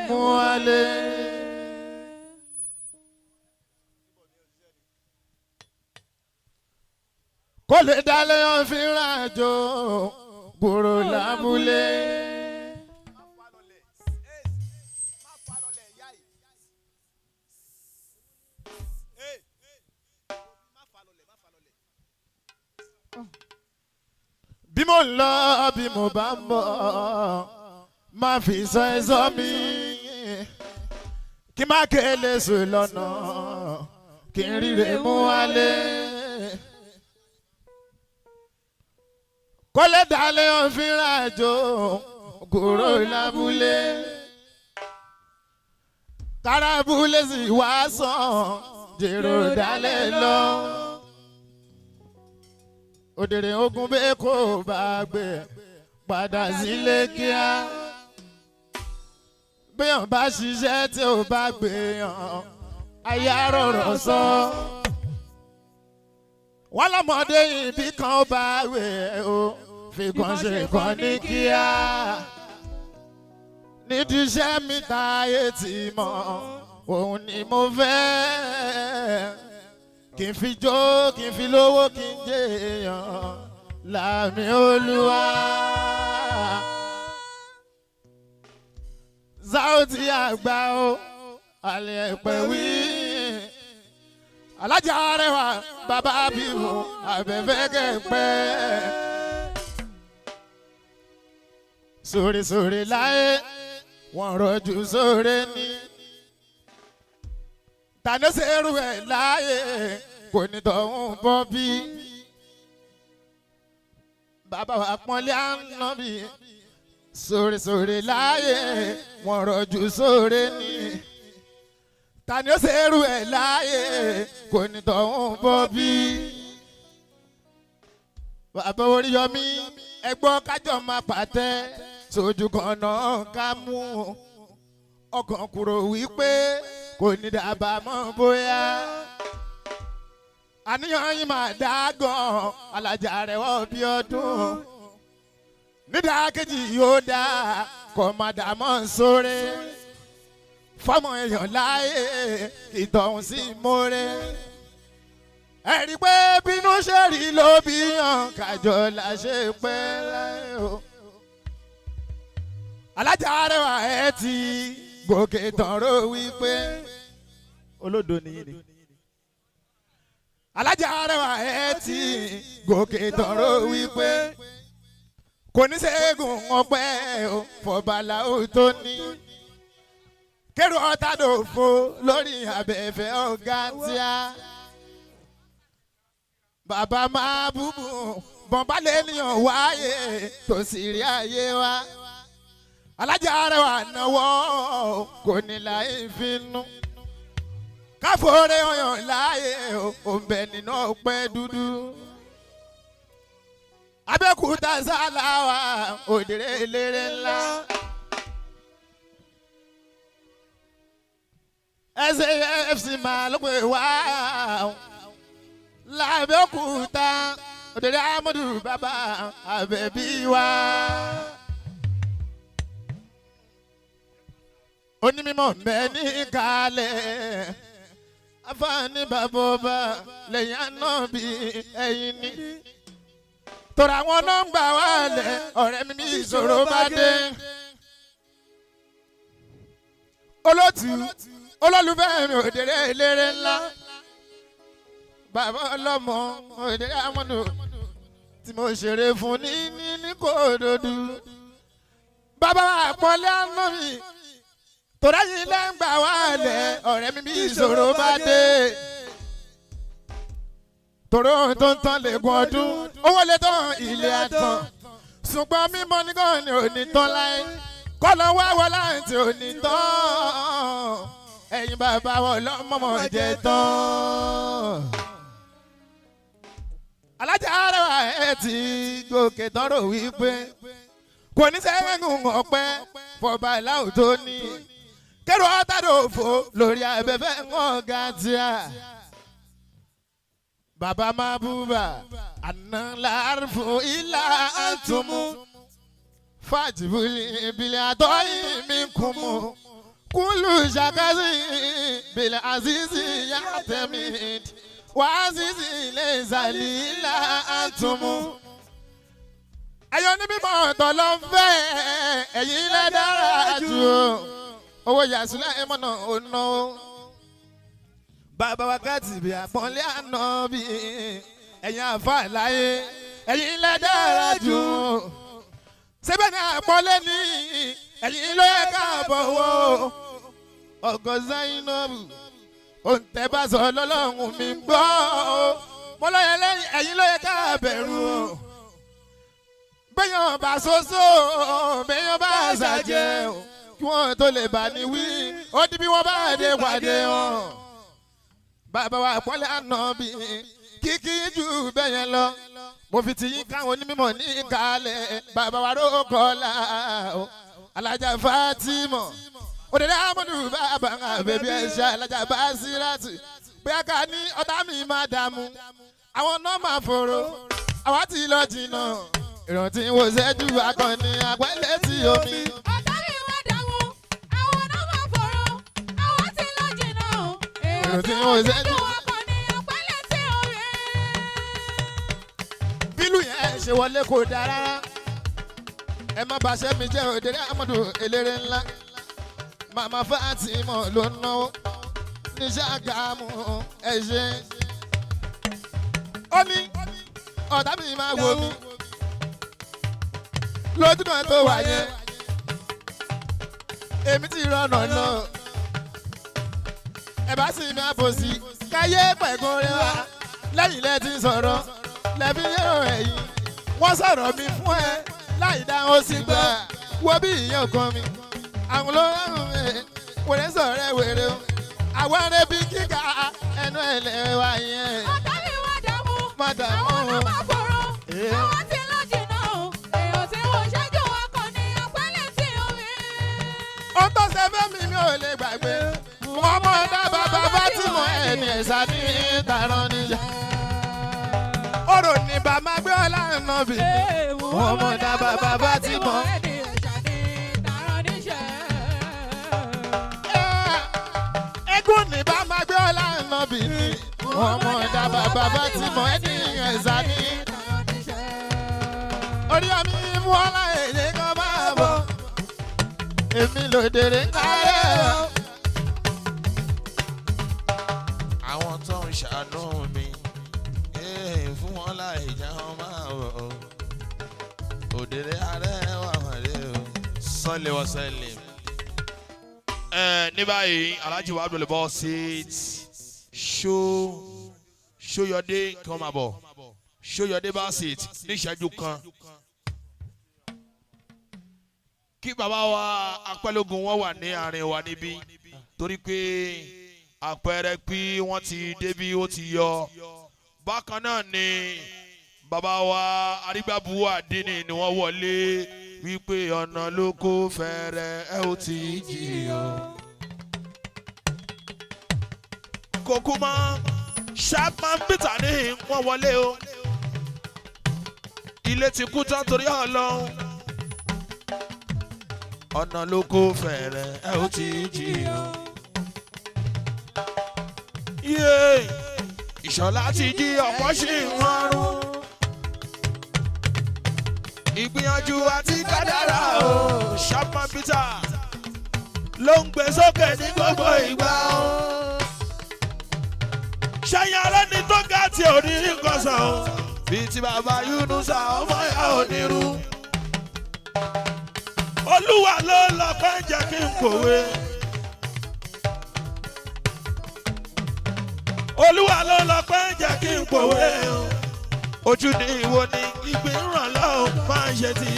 Muale kò lè dalẹ̀ òfin rajo gbòòrò lábúlé. Bí mo ń lọ bí mo bá ń bọ̀ má fi sọ ẹ̀sọ́ mi kí má kéle sùn lọ́nà kí n ríre mú wálé. Kò lè dalẹ̀ òfin rajo gbòòrò lábúlé. Kárábúlé sì wá sàn jèrò dalẹ̀ lọ. Òdèrè ogun bẹ́ẹ̀ kò bá gbé padà sílé kíá. Béèyàn bá ṣiṣẹ́ tí ò bá gbé yàn ayé rọ̀rọ̀ sọ. Wọ́n lọ́mọdé ibì kan ó bá wẹ̀ o fi kan ṣe kan ní kíá. Nídìí iṣẹ́ mi táyé ti mọ̀ òun ni mo fẹ́. Kí n fi jó kí n fi lówó kí n jẹyàn láàmì Olúwa. Záòtì àgbà o àlẹ́ ẹ̀pẹ̀ wí. Alájà Arẹwà bàbá bímọ abẹ́fẹ́ kẹ̀pẹ́. Sóre sóre láyé wọ́n rọ̀jù sóre ní. Tàní sẹ́rù ẹ̀ láyé kò ní tọ̀hún bọ́ bí. Bàbá wa pọ́nlé àná bí. Sóre sóre láyé wọ́n rọ̀jù sóre ní. Tàní sẹ́rù ẹ̀ láyé kò ní tọ̀hún bọ́ bí. Bàbá Oríyọmí ẹgbọ́n kájọ máa pàtẹ́ sójú kan náà ká mú ọkàn kúrò wípé kò ní dábàá mọ́ bóyá. Àníyàn yín máa dá gan Alájà Arẹwà bí ọdún. Nídàkejì yóò dá kò máa dà mọ́ sóre. Fọ́mọ èèyàn láyé ìtọ̀hún sí mórè. Ẹ rí pé bínú ṣe rí ló bí yàn kájọ là ṣe pẹ́ láyé o. Alájà Arẹwà ẹ ti gòkè tọ̀rọ̀ wípé olódo nìyí ni. Alájà Arẹwà ẹ ti gòkè tọ̀rọ̀ wípé kò ní ṣẹ́gun ọpẹ́ o fọbaláwo tó ní. Kérò ọ̀tá dòfo lórí abẹ́fẹ́ ọ̀gá tíá. Bàbá máa búbù bọ̀nbá lẹ́nìyàn wáyé tó sì rí ayé wa. Alájà Arẹwà náwó kò ní láì finú. Káfóré ọyàn láàyè òǹbẹ nínú ọpẹ dúdú. Abẹ́òkúta sáláwà òdèrè eléré ńlá. SAFC máa ló pè wá. Lábẹ́òkúta òdèrè Amadu bàbá Àbẹ̀bí wá. Onímọ̀ mbẹ́ ní kalẹ̀. Afáàní bàbá ọba lẹ́yìn àná bí ẹyin ní. Tọ́ra àwọn nọ́mbà wà lẹ̀ ọ̀rẹ́ mi bí ìṣòro bá dé. Olótù olólùfẹ́ mi òdèrè eléré ńlá. Bàbá ọlọ́mọ òdèrè Amadu tí mo ṣeré fún ní Kòdòdú. Bàbá àpọ́nlé àná mi. Tọ́ra yìí lẹ́ngbà wà lẹ̀ ọ̀rẹ́ mi bí ìṣòro bá dé. Tòró tó ń tán lẹ́gùn ọdún owó lè tán ilé àtàn. Ṣùgbọ́n mímọ́ nìkan ni ò ní tán láyé. Kọ́lọ́ wá wọ láǹtì ò ní tán. Ẹ̀yin bàbá wọn lọ́mọ́mọ́ jẹ tán. Alájà Arẹwà ẹ̀ ti gòkè tọ́rọ wípé kò ní sẹ́yìn ọpẹ́ fọba ìlàwọ̀ tó ní. Kérò ọ̀tá dòfo lórí abẹ́fẹ́ ọ̀gá tíá. Bàbá máa búba àná láàrúfù ilà àtúmú. Fàjìbùlì ìbílẹ̀ àtọ́yìn mi kùn mú. kúlù ṣàkásì bìlẹ̀ àzízì yàtẹ̀mí wàásìsì lè zàlílà àtúmù. ẹ̀yọ́ ní bímọ ọ̀tọ̀ ló ń fẹ́ ẹ̀yìn lẹ́ dára jù owó yàsùlẹ̀ ẹ̀mọ́nà ọ̀nà. bàbá wákàtí bí àpọ́nlé àná bí ẹ̀yìn àfa láyé ẹ̀yìn lẹ́ dára jù. síbẹ̀ ní àpọ́nlé ní ẹ̀yìn ló yẹ ká bọ̀wọ̀. ọgọ́ Zainabu òǹtẹ̀ bá sọ lọ́lọ́run mi gbọ́ mo lọ́yẹ lẹ́yìn ẹ̀yìn ló yẹ ká bẹ̀rù o. béèyàn bá soso béèyàn bá ṣàjẹ́ o kí wọ́n tó lè bá ní wí ó di bí wọ́n bá dé pàdé wọn. bàbá wa pọ́nlé àná bí kíkí jù bẹ́yẹn lọ mo fi ti yín káwọn onímọ̀ ní ìkàlẹ̀ bàbá wa ló kọ́lá o alájà Fatima òdèdè amadu bàbá bèbí ẹ̀ṣẹ̀ alájà Basiratu bóyá ká ní ọ̀tá mi máa dààmú àwọn náà máa fòrò àwa ti lọ jìnnà ìrántí wo ṣẹ́jú akọni àpẹẹlẹ tí omi. ọ̀tá mi máa dààmú àwọn náà máa fòrò àwa ti lọ jìnnà ìrántí wo ṣẹ́jú akọni àpẹẹlẹ tí omi. bílù yẹn ṣe wọlé kò dáa rárá ẹ má bàṣẹ́ mi jẹ́ òdèdè amadu eléré ńlá. Màmá Fatima ló ń náwó ní Ṣàgámù ẹ ṣé. Ó ní ọ̀tá mi máa wò mí lójú kan tó wà yẹn. Èmi ti rọ̀nà náà. Ẹ bá sì mi àbòsí káyé pẹ̀gùn rẹ wá. Lẹ́yìn lẹ́ ti sọ̀rọ̀ lẹ́bí yóò ẹ̀yìn. Wọ́n sọ̀rọ̀ mi fún ẹ láì dá ó sì gbà. Wo bí ìyẹn kan mi. Àwọn olóhùn wèrè sọ̀rọ̀ wèrè o àwọn arẹ bí kíkà ẹnu ẹlẹ́ wa yẹn. ọ̀tá mi wá dààmú àwọn náà máa fòrò àwọn ti lọ jìnnà èèyàn tí wọ́n ṣẹ́jú akọni àpẹẹlẹ tí omi. ó tó ṣe fẹ́mi mi ò lè gbàgbé wọ́n mọ̀ dábàá bàbá tí mo ẹni ẹ̀sà ní ìtàrán níjà. ọ̀rọ̀ ní bàmá gbé ọ̀la ẹ̀nà bì wọ́n mọ̀ dábàá bàbá tí mo. Egún ní bá máa gbé ọlá ẹ̀nà bì ní. Wọ́n mọ̀ dábàá bàbá tí mo ẹni ẹ̀sà ní. Orí omi mú ọlá èyí kan máa bọ̀. Èmi lòdèrè kárẹ̀. Àwọn tó ń ṣàánú mi fún wọn láì jẹ́ wọn máa bọ̀. Òdèrè ààrẹ wà wọlé o. Sọ́lé wọ́n sẹ́lẹ̀. Ní báyìí Alhaji wa Abdul Basit show your day kí wọ́n máa bọ̀ show your day Basit ní ìṣẹ́jú kan kí bàbá wa apẹ́lógún wọn wà ní àárín wa níbí torí pé àpẹẹrẹ pé wọ́n ti débí ó ti yọ bákan náà ni bàbá wa arígbábuwò àdínì ni wọ́n wọlé wípé ọ̀nà ló kó fẹ́rẹ̀ ẹ ó ti jì o. kókó mọ́ Sharpman Peter ní wọ́n wọlé o. ilé ti kú tán torí Ọlọ́run. ọ̀nà ló kó fẹ́rẹ̀ ẹ ó ti jì o. Ìṣọ̀lá ti jí ọ̀pọ̀ sí ìrọ̀rùn. ìgbìyànjú àti kádàrá o Sharpman Peter ló ń gbé sókè ní gbogbo ìgbà o. ṣẹ́yìn alẹ́ ní tó ga tí ò ní nǹkan sàn o bíi ti bàbá Yunusa ọmọ ìyá onírú. Olúwa ló lọ pé jẹ́ kí n kòwé. Olúwa ló lọ pé jẹ́ kí n kòwé o. Ojú ni ìwo ni ìgbín ràn lọ́hùn máa ń ṣe ti